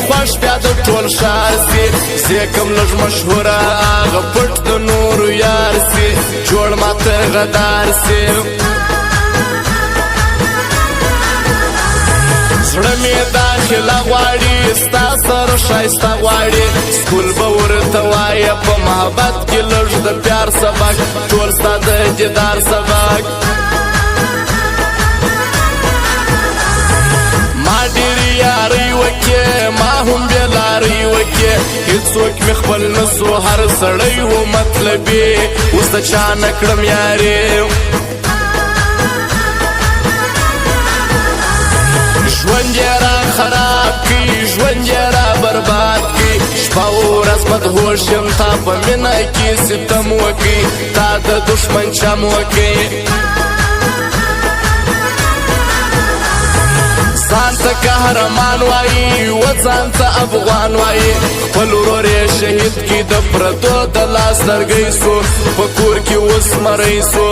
خوش بیا د ټول ښار سي زیکم لږ مشهوره هغه پټ د نورو یار سي جوړ ماته غدار سي زړه مې داخله غواړي ستا سره ښایسته غواړي سکول به ورته وایه په محبت کې لږ د پیار سبق ټول ستا د دیدار سبق ما ډېرې یارۍ وکې ما هم بېلارۍ وکې هېڅوک مې خپل نه سو هر سړی و مطلبي اوس د چا نه کړم یارې ژوند یې را خراب کړي ژوند یې را برباد کړي شپه ورځ مدهوش یم تا په مینه کې ستم وکړي تا د دښمن چم وکړي ځان ته قهرمان وایي و ځان ته افغان وایي خپل ورور یې شهید کړي د پردو د لاس لرګی سو په کور کې اوس مری سو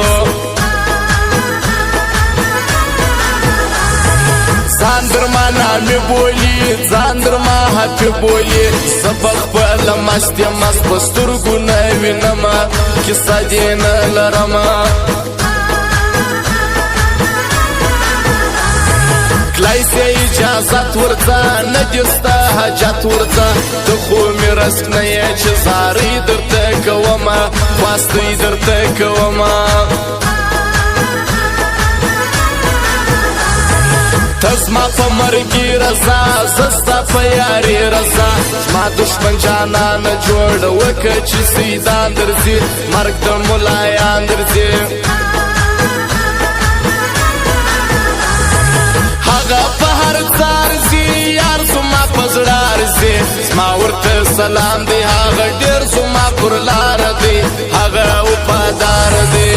ځان در ما نامې بولي ځان در ما حقې بولي زه په خپله مست یم مست په سترګو نه وینمه کیسه دې نه لرمه کلای سې اجازت ورځه نه دې ستا حاجت ورځه ته خو مې رزق نه یې چې زارۍ درته کومه خواستۍ درته کومه ته زما په مرګي رضا زه ستا په یاري رضا زما دښمن جانانه جوړه وکړه چې سیدان درځي مرګ د ملایان درځي هغه په هر ځار ځي یار زما په زړه ارځي زما ورته سلام دی هغه ډېر زما پر لاره دی هغه وفادار دی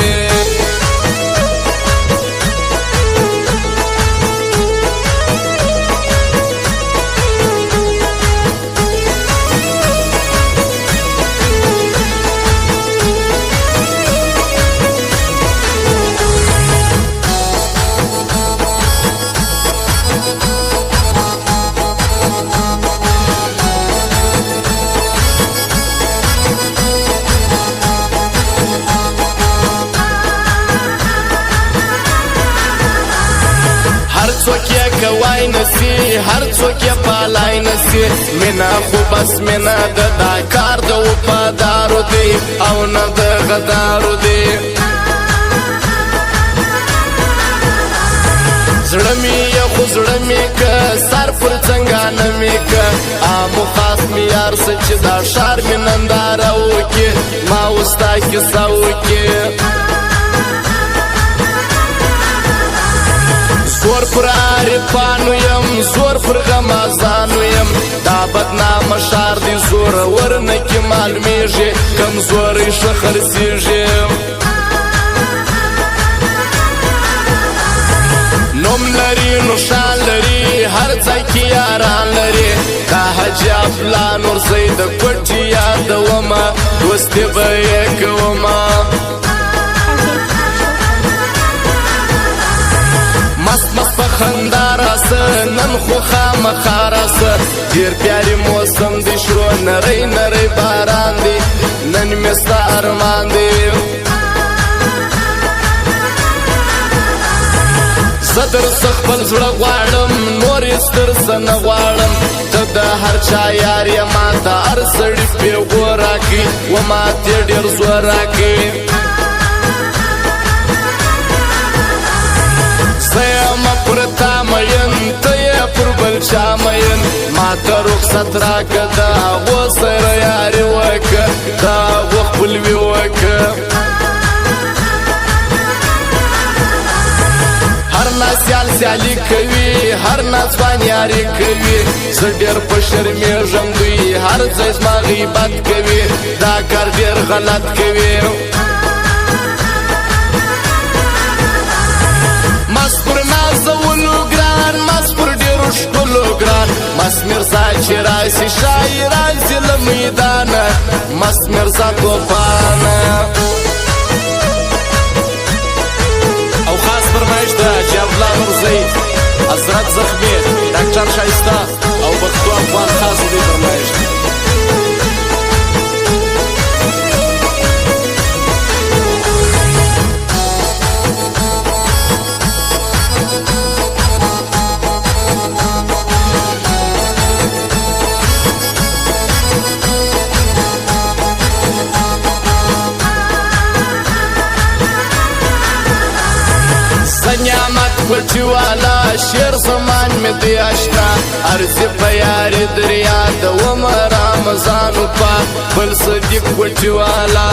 څوک یې کوای نسي هر څوک یې پالای نسي مینه خو بس مینه ده دا کار د وفادارو دی او نه د غدارو دی زړه مې یې خو زړه مې که سر پر څنګانه مې که عامو خاص مې یار څه چې دا ښار مې ننداره وکړي ما اوس ستا کیسه وکړي زور پر عارفانو یم زور پر غمازانو یم دا بدنامه ښار دی زورور نه کې معلومیږي کمزوری ښه خرڅېږي نوم لري نو شان لري هر ځای کې یاران لري دا حاجي افلا نورزی د کوټې یادومه دوستي به یې کومه مست مست په خندا راسه نن خو خامخا راسه ډېر پیاري موسم دی شروع نری نری باران دی نن مې ستا ارمان دی زه در څه خپل زړه غواړم نور یې ستر څه نه غواړم ته د هر چا یار یې ما ته هر سړي پیغور راکړي و ما تې ډېر زور راکړي زه یم پر تا مین ته یې پر بل چا مین ما ته رخصت راکړه د هغو سره یاري وکړه د هغو خپلوي وکړه هر ناسیال سیالي کوي هر ناځوان یاري کوي زه ډېر په شرمېږم دوی هر ځای زما غیبت کوي دا کار ډېر غلط کوي مست پر نازولو ګران مست پر ډېرو ښکلو ګران مست مرزا چې راسي شاعران سي له میدانه مست مرزا توفانه او خاص فرمایش ده چې افلا نورزی حضرت زخمی ډاکټر شایسته او پښتو افغان خاص شیر زمان می دی اشنا ارزی پا یاری دریا دوم رمضانو پا بل صدیق وٹی والا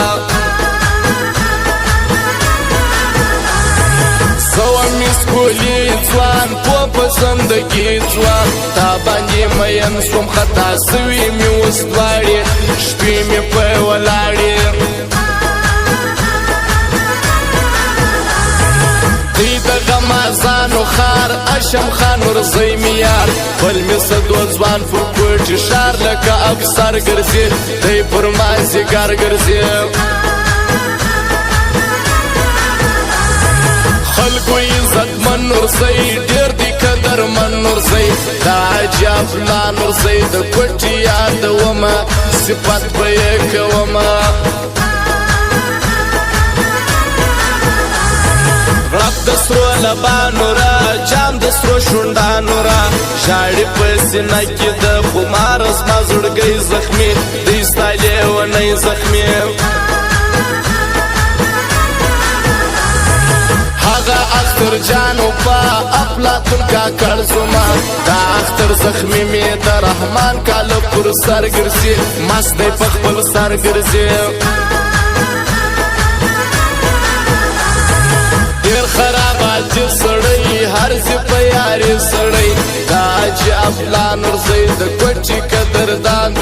سوامی سکولی ځوان په زندگی ځوان تا باندې مین سوم خطا سوی می اوس دواړې شپې می په ولاړې دی د غمازانو خار اشم خان ورځی می یار بل می صدو ځوان پر کوټ شار لکه افسر ګرځي دی پر مازیګر ګرځي خلقو عزت من نورزی دیر دی قدر من نورزی دا عجاب لا نورزی دا کوٹی یاد وما صفت بیک وما رب دسرو لبانو را جام دسرو شوندانو را شاڑی پسینا کی دا خمار از ما زڑگئی زخمی دیستا لیونی زخمی اختر جانو پا افلاطون کا کرزما دا اختر زخمی می دا رحمان کالو پر سر گرزی مست دی پخ پل سر گرزی دیر خرابات جی سڑی هر زی پیاری سڑی دا جی افلان ورزی دا کوچی قدر دان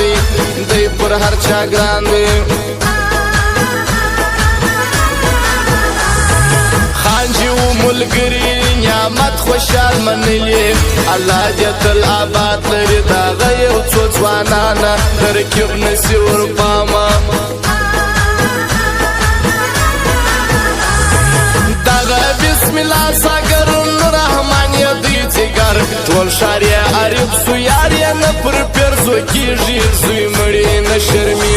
دی پر هر چا گران دی ملګری نعمت خوشحال منلی الله دې تل آباد لري دا غيو څو ځوانانه ترکیب نسی ور پاما دا بسم الله ساګر رحمان یدی څګر ټول شاریا عرب سو یار نه پر پرزو کیږي زوی مړی نه شرمي